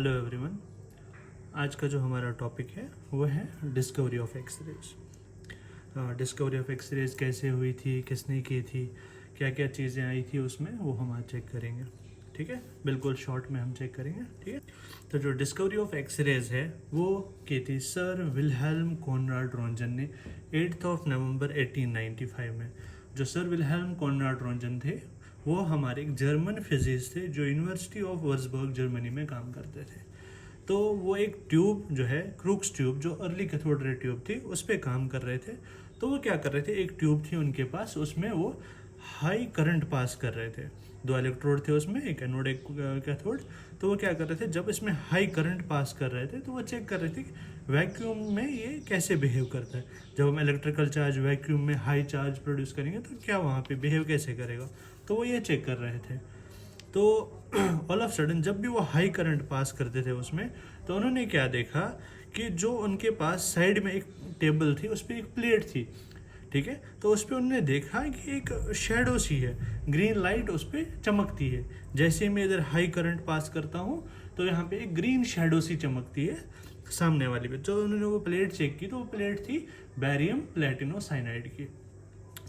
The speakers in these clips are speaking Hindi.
Hello everyone. आज का जो हमारा टॉपिक है वो है discovery of X-rays. Discovery of X-rays कैसे हुई थी, किसने की थी, क्या क्या चीज़ें आई थी उसमें, वो हम आज चेक करेंगे। ठीक है, बिल्कुल शॉर्ट में हम चेक करेंगे। ठीक है, तो जो डिस्कवरी ऑफ एक्सरेज है वो की थी सर विल्हेल्म कॉनराड रोंजन ने 8 नवंबर 1895 में। जो सर विल्हेल्म कॉनराड रोंजन थे वो हमारे एक जर्मन फिजिस्ट थे जो यूनिवर्सिटी ऑफ वर्सबर्ग जर्मनी में काम करते थे। तो वो एक ट्यूब जो है क्रूक्स ट्यूब, जो अर्ली कैथोड रे ट्यूब थी, उस पर काम कर रहे थे। तो वो क्या कर रहे थे, एक ट्यूब थी उनके पास, उसमें वो हाई करंट पास कर रहे थे। दो इलेक्ट्रोड थे उसमें, एक एनोड एक कैथोड। तो वो क्या कर रहे थे, जब इसमें हाई करंट पास कर रहे थे तो वो चेक कर रहे थे कि वैक्यूम में ये कैसे बिहेव करता है। जब हम इलेक्ट्रिकल चार्ज वैक्यूम में हाई चार्ज प्रोड्यूस करेंगे तो क्या वहाँ पे बिहेव कैसे करेगा, तो वो ये चेक कर रहे थे। तो ऑल ऑफ सडन जब भी वो हाई करंट पास करते थे उसमें, तो उन्होंने क्या देखा कि जो उनके पास साइड में एक टेबल थी, उस पर एक प्लेट थी। ठीक है, तो उस पर उन्होंने देखा कि एक शेडो सी है, ग्रीन लाइट उस पर चमकती है। जैसे मैं इधर हाई करंट पास करता हूँ तो यहाँ पे एक ग्रीन शेडो सी चमकती है सामने वाली पे। तो उन्होंने वो प्लेट चेक की तो वो प्लेट थी बैरियम प्लेटिनो साइनाइड की।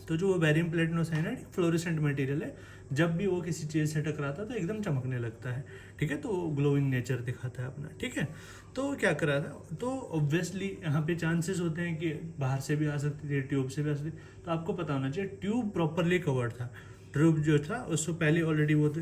तो जो वो बैरियम प्लेटिनो साइनाइड फ्लोरेसेंट मटेरियल है, जब भी वो किसी चीज़ से टकराता है तो एकदम चमकने लगता है। ठीक है, तो ग्लोइंग नेचर दिखाता है अपना। ठीक है, तो क्या करा था, तो ऑब्वियसली यहाँ पे चांसेस होते हैं कि बाहर से भी आ सकती थी, ट्यूब से भी आ सकती थी। तो आपको पता होना चाहिए ट्यूब प्रॉपरली कवर्ड था। ट्यूब जो था उससे पहले ऑलरेडी वो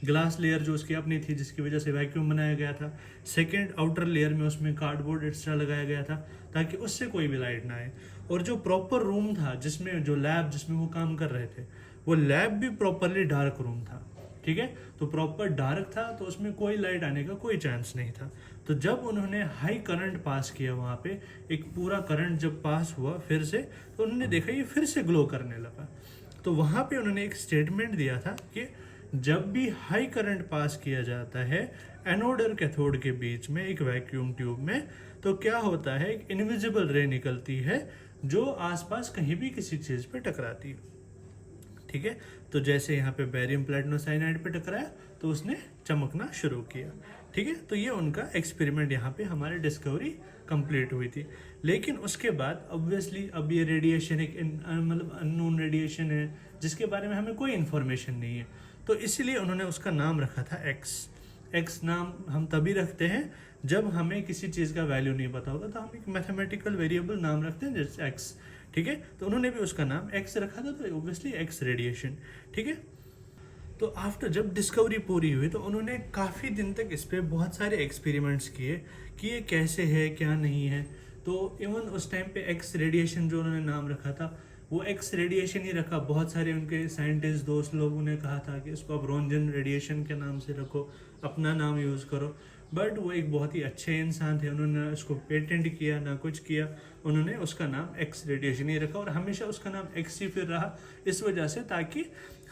ग्लास लेयर जो उसकी अपनी थी, जिसकी वजह से वैक्यूम बनाया गया था। सेकेंड, आउटर लेयर में उसमें कार्डबोर्ड एक्स्ट्रा लगाया गया था ताकि उससे कोई भी लाइट ना आए। और जो प्रॉपर रूम था, जिसमें जो लैब जिसमें वो काम कर रहे थे, वो लैब भी प्रॉपरली डार्क रूम था। ठीक है, तो प्रॉपर डार्क था, तो उसमें कोई लाइट आने का कोई चांस नहीं था। तो जब उन्होंने हाई करंट पास किया वहाँ पे, एक पूरा करंट जब पास हुआ फिर से, तो उन्होंने देखा ये फिर से ग्लो करने लगा। तो वहाँ पे उन्होंने एक स्टेटमेंट दिया था कि जब भी हाई करंट पास किया जाता है एनोड और कैथोड के बीच में एक वैक्यूम ट्यूब में, तो क्या होता है, एक इनविजिबल रे निकलती है जो आसपास कहीं भी किसी चीज़ पे टकराती है। ठीक है, तो जैसे यहाँ पे बैरियम प्लेटिनो साइनाइड पे टकराया तो उसने चमकना शुरू किया। ठीक है, तो ये उनका एक्सपेरिमेंट यहाँ पे हमारी डिस्कवरी कंप्लीट हुई थी। लेकिन उसके बाद ऑब्वियसली अब ये रेडिएशन एक मतलब अननोन रेडिएशन है जिसके बारे में हमें कोई इन्फॉर्मेशन नहीं है। तो इसीलिए उन्होंने उसका नाम रखा था एक्स नाम हम तभी रखते हैं जब हमें किसी चीज़ का वैल्यू नहीं पता होगा, तो हम एक मैथमेटिकल वेरिएबल नाम रखते हैं जैसे एक्स। ठीक है, तो उन्होंने भी उसका नाम एक्स रखा था, तो ऑब्वियसली एक्स रेडिएशन। ठीक है, तो आफ्टर जब डिस्कवरी पूरी हुई तो उन्होंने काफ़ी दिन तक इस पर बहुत सारे एक्सपेरिमेंट्स किए कि ये कैसे है क्या नहीं है। तो इवन उस टाइम पे एक्स रेडिएशन जो उन्होंने नाम रखा था वो एक्स रेडिएशन ही रखा। बहुत सारे उनके साइंटिस्ट दोस्त लोगों ने कहा था कि इसको आप रोंजन रेडिएशन के नाम से रखो, अपना नाम यूज़ करो। बट वो एक बहुत ही अच्छे इंसान थे, उन्होंने उसको पेटेंट किया ना कुछ किया, उन्होंने उसका नाम एक्स रेडिएशन ही रखा और हमेशा उसका नाम एक्स ही फिर रहा, इस वजह से ताकि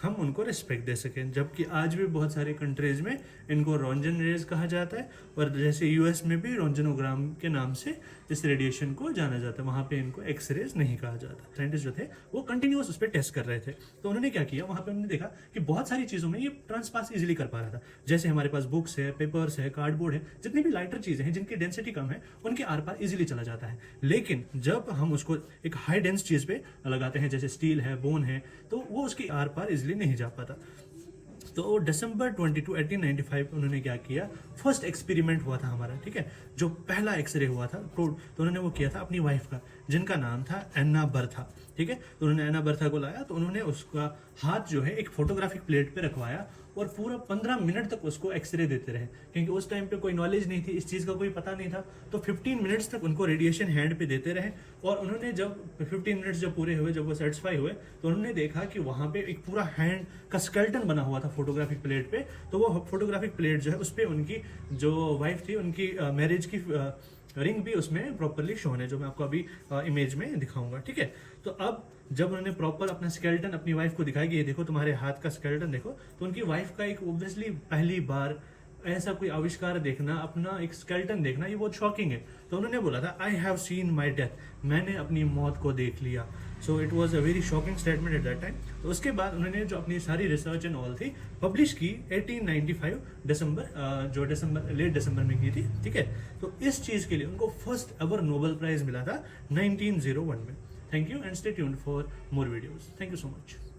हम उनको रिस्पेक्ट दे सकें। जबकि आज भी बहुत सारे कंट्रीज़ में इनको रोंजन रेज कहा जाता है, और जैसे यूएस में भी रोंजनोग्राम के नाम से इस रेडिएशन को जाना जाता है, वहाँ पे इनको एक्स रेज नहीं कहा जाता। साइंटिस्ट जो थे वो कंटिन्यूस उस पर टेस्ट कर रहे थे। तो उन्होंने क्या किया, वहाँ पे उन्होंने देखा कि बहुत सारी चीज़ों में ये ट्रांसपास इजीली कर पा रहा था। जैसे हमारे पास बुक्स है, पेपर्स है, कार्डबोर्ड है, जितनी भी लाइटर चीज़ें हैं जिनकी डेंसिटी कम है उनके आर पार इजीली चला जाता है। लेकिन जब हम उसको एक हाई डेंस चीज़ पे लगाते हैं जैसे स्टील है, बोन है, तो वो उसकी आर पार इजीली नहीं जा पाता। तो दिसंबर 22 1895 उन्होंने क्या किया, फर्स्ट एक्सपेरिमेंट हुआ था हमारा। ठीक है, जो पहला एक्सरे हुआ था तो उन्होंने वो किया था अपनी वाइफ का, जिनका नाम था एन्ना बर्था। ठीक है, तो उन्होंने एन्ना बर्था को लाया, तो उन्होंने उसका हाथ जो है एक फोटोग्राफिक प्लेट पे रखवाया और पूरा 15 मिनट तक उसको एक्सरे देते रहे, क्योंकि उस टाइम पे कोई नॉलेज नहीं थी, इस चीज़ का कोई पता नहीं था। तो 15 मिनट्स तक उनको रेडिएशन हैंड पे देते रहे, और उन्होंने जब 15 मिनट्स जब पूरे हुए, जब वो सेटिस्फाई हुए, तो उन्होंने देखा कि वहाँ पे एक पूरा हैंड का स्केलेटन बना हुआ था फोटोग्राफिक प्लेट पे। तो वो फोटोग्राफिक प्लेट जो है उस पर उनकी जो वाइफ थी उनकी मैरिज की रिंग भी उसमें प्रॉपरली शोन है, जो मैं आपको अभी इमेज में दिखाऊंगा। ठीक है, तो अब जब उन्होंने प्रॉपर अपना स्केलेटन अपनी वाइफ को दिखाया कि ये देखो तुम्हारे हाथ का स्केलेटन देखो, तो उनकी वाइफ का एक ऑब्वियसली पहली बार ऐसा कोई आविष्कार देखना, अपना एक स्केल्टन देखना, ये बहुत शॉकिंग है। तो उन्होंने बोला था I have seen my death, मैंने अपनी मौत को देख लिया। So it was a very shocking statement at that time. तो उसके बाद उन्होंने जो अपनी सारी रिसर्च एंड ऑल थी पब्लिश की 1895 दिसंबर, जो लेट दिसंबर में की थी, ठीक है। तो इस चीज़ के लिए उनको फर्स्ट एवर नोबेल प्राइज मिला था 1901 में। Thank you and stay tuned for more videos. Thank you so much.